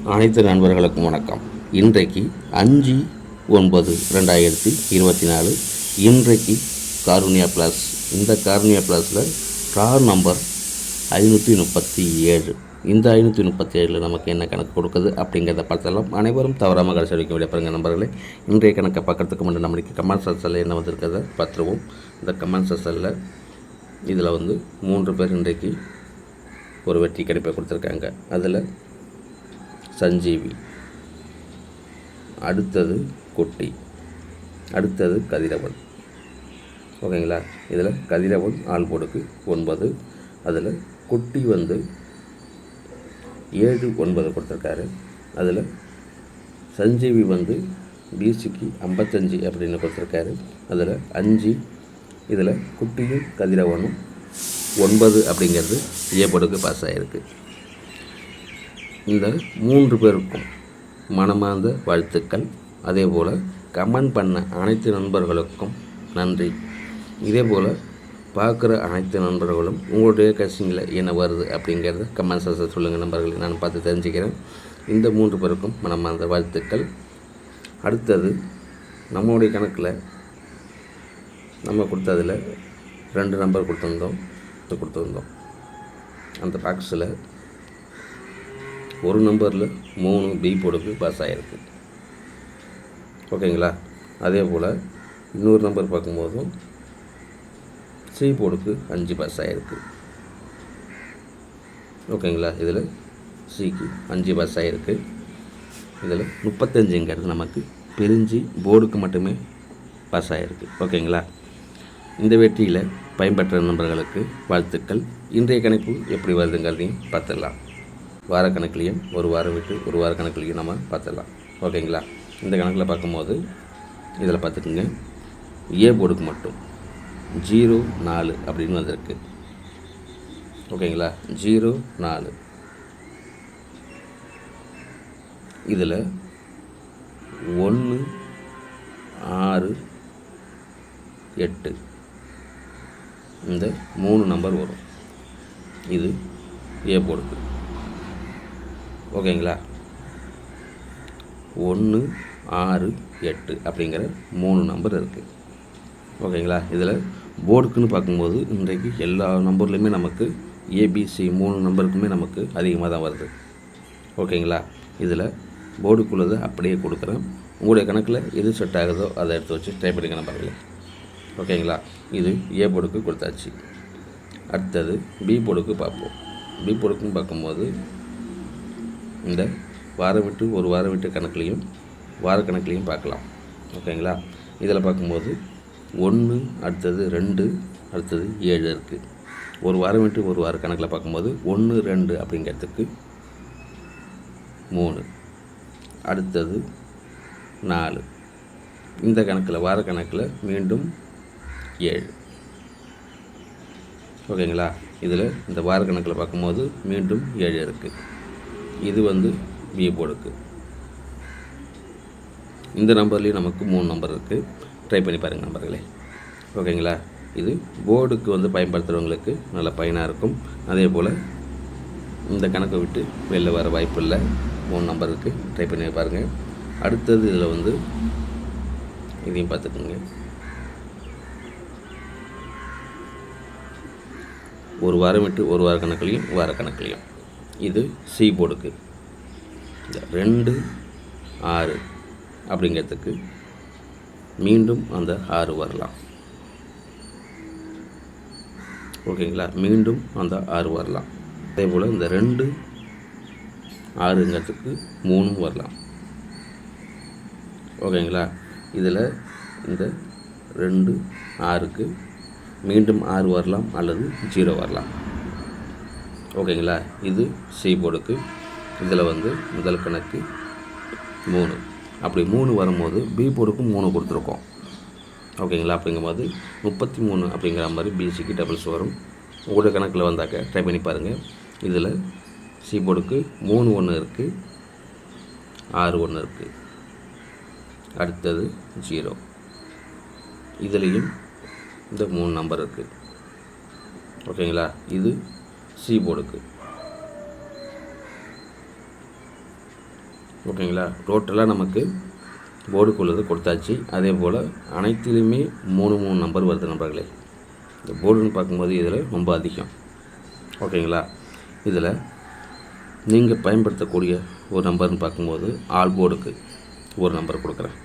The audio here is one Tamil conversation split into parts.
அனைத்து நண்பர்களுக்கும் வணக்கம். இன்றைக்கு 5/9/2024 இன்றைக்கு காருண்யா ப்ளஸ். இந்த காருண்யா ப்ளஸில் கார் நம்பர் 537. இந்த 537 நமக்கு என்ன கணக்கு கொடுக்குது அப்படிங்கிறத பார்த்தலாம். அனைவரும் தவறாமல் கடைசி வரைக்கும் விடைப்பாருங்க நண்பர்களே. இன்றைய கணக்கை பார்க்குறதுக்கு முன்னாடி நம்மளுக்கு கமெண்ட் செக்ஷனில் என்ன வந்திருக்கிறத பார்த்துருவோம். இந்த கமெண்ட் செக்ஷனில் இதில் 3 பேர் இன்றைக்கு ஒரு வெற்றி கணிப்பை கொடுத்துருக்காங்க. அதில் சஞ்சீவி, அடுத்தது குட்டி, அடுத்தது கதிரவன். ஓகேங்களா? இதில் கதிரவன் ஆல்போர்டுக்கு 9, அதில் குட்டி 7 9 கொடுத்துருக்காரு. அதில் சஞ்சீவி பிசிக்கு 55 அப்படின்னு கொடுத்துருக்காரு. அதில் 5, இதில் குட்டியும் கதிரவனும் 9 அப்படிங்கிறது ஏபோர்டுக்கு பாஸ் ஆகிருக்கு. இந்த 3 பேருக்கும் மனமார்ந்த வாழ்த்துக்கள். அதே போல் கமெண்ட் பண்ண அனைத்து நண்பர்களுக்கும் நன்றி. இதே போல் பார்க்குற அனைத்து நண்பர்களும் உங்களுடைய கட்சியில் என்ன வருது அப்படிங்கிறத கமெண்ட் செக்ஷனில் சொல்லுங்கள் நண்பர்களை, நான் பார்த்து தெரிஞ்சுக்கிறேன். இந்த 3 பேருக்கும் மனமார்ந்த வாழ்த்துக்கள். அடுத்தது நம்மளுடைய கணக்கில் நம்ம கொடுத்ததில் 2 நம்பர் கொடுத்துருந்தோம். அந்த பாக்ஸில் ஒரு நம்பரில் 3 பி போர்டுக்கு பாஸ் ஆகிருக்கு. ஓகேங்களா? அதே போல் இன்னொரு நம்பர் பார்க்கும்போதும் சி போர்டுக்கு 5 பாஸ் ஆகிருக்கு. ஓகேங்களா? இதில் சிக்கு 5 பாஸ் ஆகிருக்கு. இதில் 35ங்கிறது நமக்கு பிரிஞ்சு போர்டுக்கு மட்டுமே பாஸ் ஆகிருக்கு. ஓகேங்களா? இந்த வெற்றியில் பயன்பெற்ற நண்பர்களுக்கு வாழ்த்துக்கள். இன்றைய கணிப்பு எப்படி வருதுங்கிறதையும் பார்த்துடலாம். வார கணக்குலையும் ஒரு வாரம் விட்டு ஒரு வார கணக்குலையும் நம்ம பார்த்துடலாம். ஓகேங்களா? இந்த கணக்கில் பார்க்கும்போது இதில் பார்த்துக்குங்க, ஏ போர்டுக்கு மட்டும் 04 அப்படின்னு வந்திருக்கு. ஓகேங்களா? 04. இதில் 1 6 8 இந்த 3 நம்பர் வரும். இது ஏ போர்டுக்கு. ஓகேங்களா? 1 6 8 அப்படிங்கிற 3 நம்பர் இருக்குது. ஓகேங்களா? இதில் போர்டுக்குன்னு பார்க்கும்போது இன்றைக்கு எல்லா நம்பர்லேயுமே நமக்கு ஏபிசி 3 நம்பருக்குமே நமக்கு அதிகமாக தான் வருது. ஓகேங்களா? இதில் போர்டுக்குள்ளதை அப்படியே கொடுக்குறேன். உங்களுடைய கணக்கில் எது செட் ஆகுதோ அதை எடுத்து வச்சு ட்ரை பண்ணிக்க நம்பர்களே. ஓகேங்களா? இது ஏ போர்டுக்கு கொடுத்தாச்சு. அடுத்தது பி போர்டுக்கு பார்ப்போம். பி போர்டுக்குன்னு பார்க்கும்போது இந்த வாரம் விட்டு ஒரு வாரம் விட்டு கணக்குலையும் வார கணக்குலையும் பார்க்கலாம். ஓகேங்களா? இதில் பார்க்கும்போது 1, அடுத்தது 2, அடுத்தது 7 இருக்குது. ஒரு வாரம் விட்டு ஒரு வார கணக்கில் பார்க்கும்போது 1 2 அப்படிங்கிறதுக்கு 3, அடுத்தது 4. இந்த கணக்கில் வார கணக்கில் மீண்டும் 7. ஓகேங்களா? இதில் இந்த வார கணக்கில் பார்க்கும்போது மீண்டும் 7 இருக்குது. இது பி போர்டுக்கு. இந்த நம்பர்லேயும் நமக்கு 3 நம்பர் இருக்குது. ட்ரை பண்ணி பாருங்கள் நம்பர்களே. ஓகேங்களா? இது போர்டுக்கு பயன்படுத்துகிறவங்களுக்கு நல்ல பயனாக இருக்கும். அதே போல் இந்த கணக்கை விட்டு வெளில வர வாய்ப்பு இல்லை. 3 நம்பர் இருக்குது. ட்ரை பண்ணி பாருங்கள். அடுத்தது இதில் இதையும் பார்த்துக்கோங்க. ஒரு வாரம் விட்டு ஒரு வார கணக்குலையும் வார கணக்குலையும் இது சி போர்டுக்கு. இந்த 2 6 அப்படிங்கிறதுக்கு மீண்டும் அந்த 6 வரலாம். ஓகேங்களா? மீண்டும் அந்த 6 வரலாம். அதே போல் இந்த 2 6ங்கிறதுக்கு 3 வரலாம். ஓகேங்களா? இதில் இந்த 2 6க்கு மீண்டும் 6 வரலாம் அல்லது 0 வரலாம். ஓகேங்களா? இது சி போர்டுக்கு. இதில் முதல் கணக்கு 3. அப்படி 3 வரும்போது பி போர்டுக்கும் 3 கொடுத்துருக்கோம். ஓகேங்களா? அப்படிங்கும்போது 33 அப்படிங்கிற மாதிரி பிசிக்கு டபுள்ஸ் வரும். உங்களுடைய கணக்கில் வந்தாக்க ட்ரை பண்ணி பாருங்கள். இதில் சி போர்டுக்கு 3 1 இருக்குது, 6 1 இருக்குது, அடுத்தது 0. இதுலேயும் இந்த 3 நம்பர் இருக்குது. ஓகேங்களா? இது சி போர்டுக்கு. ஓகேங்களா. டோட்டலாக நமக்கு போர்டுக்கு உள்ளது கொடுத்தாச்சு. அதே போல் அனைத்திலுமே 3 நம்பர் வருது நண்பர்களே. இந்த போர்டுன்னு பார்க்கும்போது இதில் ரொம்ப அதிகம். ஓகேங்களா. இதில் நீங்கள் பயன்படுத்தக்கூடிய ஒரு நம்பர்னு பார்க்கும்போது ஆல் போர்டுக்கு ஒரு நம்பர் கொடுக்குறேன்.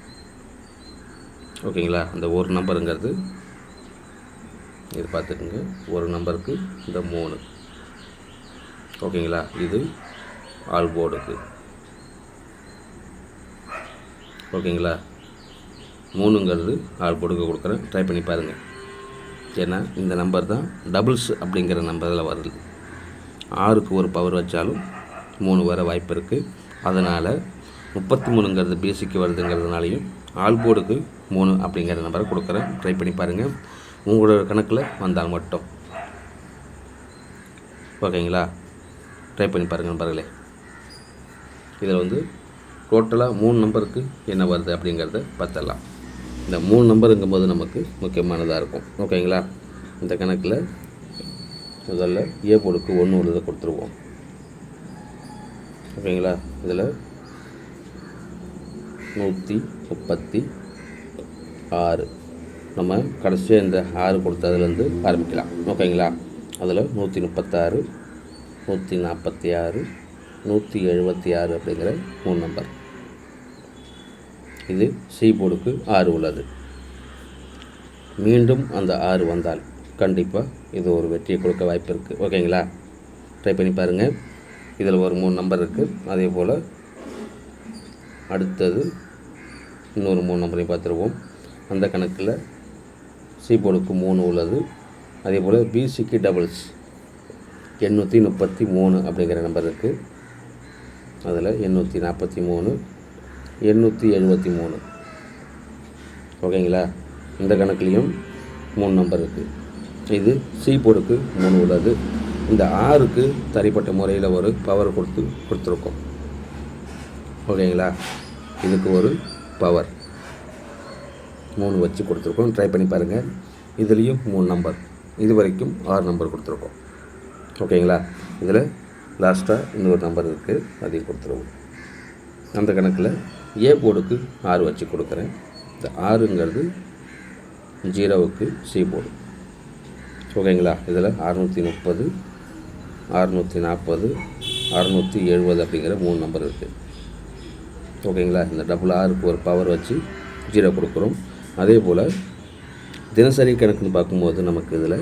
ஓகேங்களா. அந்த ஒரு நம்பருங்கிறது இது பார்த்துக்குங்க. ஒரு நம்பருக்கு இந்த 3. ஓகேங்களா. இது ஆல் போர்டுக்கு. ஓகேங்களா. 3ங்கிறது ஆல் போர்டுக்கு கொடுக்குறேன். ட்ரை பண்ணி பாருங்கள். ஏன்னா இந்த நம்பர் தான் டபுள்ஸ் அப்படிங்கிற நம்பரில் வருது. 6க்கு ஒரு பவர் வச்சாலும் 3 வர வாய்ப்பு இருக்குது. அதனால் 33ங்கிறது பேசிக்கு வருதுங்கிறதுனாலையும் ஆல் போர்டுக்கு 3 அப்படிங்கிற நம்பரை கொடுக்குறேன். ட்ரை பண்ணி பாருங்கள். உங்களோட கணக்கில் வந்தால் மட்டும். ஓகேங்களா. ட்ரை பண்ணி பாருங்கள் நண்பர்களே. இதில் வந்து டோட்டலாக 3 நம்பருக்கு என்ன வருது அப்படிங்கிறத பார்த்துடலாம். இந்த 3 நம்பருங்கும்போது நமக்கு முக்கியமானதாக இருக்கும். ஓகேங்களா. இந்த கணக்கில் முதல்ல ஏ போர்டுக்கு 1 உள்ளதை கொடுத்துருவோம். ஓகேங்களா. இதில் 136 நம்ம கடைசியாக இந்த 6 கொடுத்ததுலேருந்து ஆரம்பிக்கலாம். ஓகேங்களா. அதில் 136, 146, 176 அப்படிங்கிற 3 நம்பர். இது சி போர்டுக்கு 6 உள்ளது. மீண்டும் அந்த 6 வந்தால் கண்டிப்பாக இது ஒரு வெற்றியை கொடுக்க வாய்ப்பு இருக்குது. ஓகேங்களா. ட்ரை பண்ணி பாருங்கள். இதில் ஒரு 3 நம்பர் இருக்குது. அதே போல் அடுத்தது இன்னொரு 3 நம்பரையும் பார்த்துருவோம். அந்த கணக்கில் சி போர்டுக்கு 3 உள்ளது. அதே போல் பிசிக்கு டபுள்ஸ் 833 அப்படிங்கிற நம்பர் இருக்குது. அதில் 843, 873. ஓகேங்களா. இந்த கணக்குலேயும் 3 நம்பர் இருக்குது. இது சி போர்டுக்கு 3 உள்ளது. இந்த 6க்கு தனிப்பட்ட முறையில் ஒரு பவர் கொடுத்துருக்கோம். ஓகேங்களா. இதுக்கு ஒரு பவர் 3 வச்சு கொடுத்துருக்கோம். ட்ரை பண்ணி பாருங்கள். இதுலேயும் 3 நம்பர். இது வரைக்கும் 6 நம்பர் கொடுத்துருக்கோம். ஓகேங்களா. இதில் லாஸ்ட்டாக இன்னொரு நம்பர் இருக்குது. அதையும் கொடுத்துருவோம். அந்த கணக்கில் ஏ போர்டுக்கு 6 வச்சு கொடுக்குறேன். இந்த 6ங்கிறது 0க்கு சி போர்டு. ஓகேங்களா. இதில் 630, 640, 670 அப்படிங்கிற 3 நம்பர் இருக்குது. ஓகேங்களா. இந்த டபுள் 6க்கு ஒரு பவர் வச்சு 0 கொடுக்குறோம். அதே போல் தினசரி கணக்குன்னு பார்க்கும்போது நமக்கு இதில்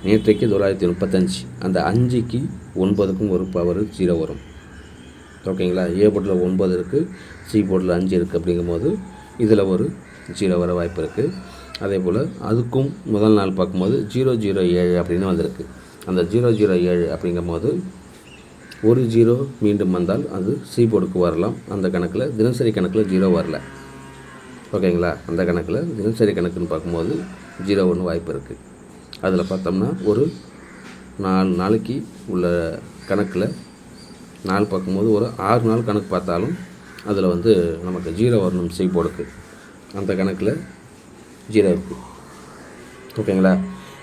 நேற்றைக்கு 935, அந்த 5க்கு 9க்கும் ஒரு பவர் 0 வரும். ஓகேங்களா. ஏ போர்டில் 9 இருக்குது, சி போர்டில் 5 இருக்குது. அப்படிங்கும்போது இதில் ஒரு 0 வர வாய்ப்பு இருக்குது. அதே போல் அதுக்கும் முதல் நாள் பார்க்கும்போது 007 அப்படின்னு வந்திருக்கு. அந்த 007 அப்படிங்கும்போது ஒரு 0 மீண்டும் வந்தால் அது சி போர்டுக்கு வரலாம். அந்த கணக்கில் தினசரி கணக்கில் 0 வரல. ஓகேங்களா. அந்த கணக்கில் தினசரி கணக்குன்னு பார்க்கும்போது 0 வாய்ப்பு இருக்குது. அதில் பார்த்தோம்னா ஒரு 4 நாளைக்கு உள்ள கணக்கில் 4 பார்க்கும்போது ஒரு 6 நாள் கணக்கு பார்த்தாலும் அதில் வந்து நமக்கு 0 வரணும் சி போர்டுக்கு. அந்த கணக்கில் 0 இருக்குது. ஓகேங்களா.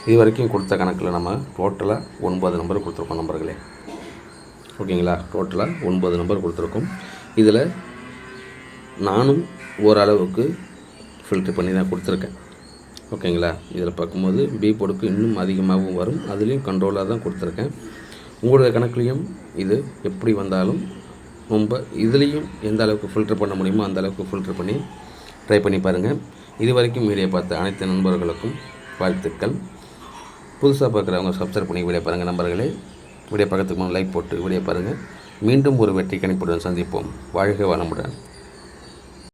இது வரைக்கும் கொடுத்த கணக்கில் நம்ம டோட்டலாக 9 நம்பர் கொடுத்துருக்கோம் நம்பர்களே. ஓகேங்களா. டோட்டலாக 9 நம்பர் கொடுத்துருக்கோம். இதில் நானும் ஓரளவுக்கு ஃபில்ட்ரு பண்ணி தான் கொடுத்துருக்கேன். ஓகேங்களா. இதில் பார்க்கும்போது பி போர்டுக்கு இன்னும் அதிகமாகவும் வரும். அதுலேயும் கண்ட்ரோலாக தான் கொடுத்துருக்கேன். உங்களுடைய கணக்குலேயும் இது எப்படி வந்தாலும் ரொம்ப இதுலேயும் எந்த அளவுக்கு ஃபில்ட்ரு பண்ண முடியுமோ அந்த அளவுக்கு ஃபில்ட்ரு பண்ணி ட்ரை பண்ணி பாருங்கள். இது வரைக்கும் வீடியோ பார்த்த அனைத்து நண்பர்களுக்கும் வாழ்த்துக்கள். புதுசாக பார்க்குறவங்க சப்ஸ்கிரைப் பண்ணி வீடியோ பாருங்கள் நண்பர்களே. வீடியோ பார்க்கறதுக்கு முன்னாடி லைக் போட்டு வீடியோ பாருங்கள். மீண்டும் ஒரு வெற்றி கணிப்புடன் சந்திப்போம். வாழ்க வளமுடன்.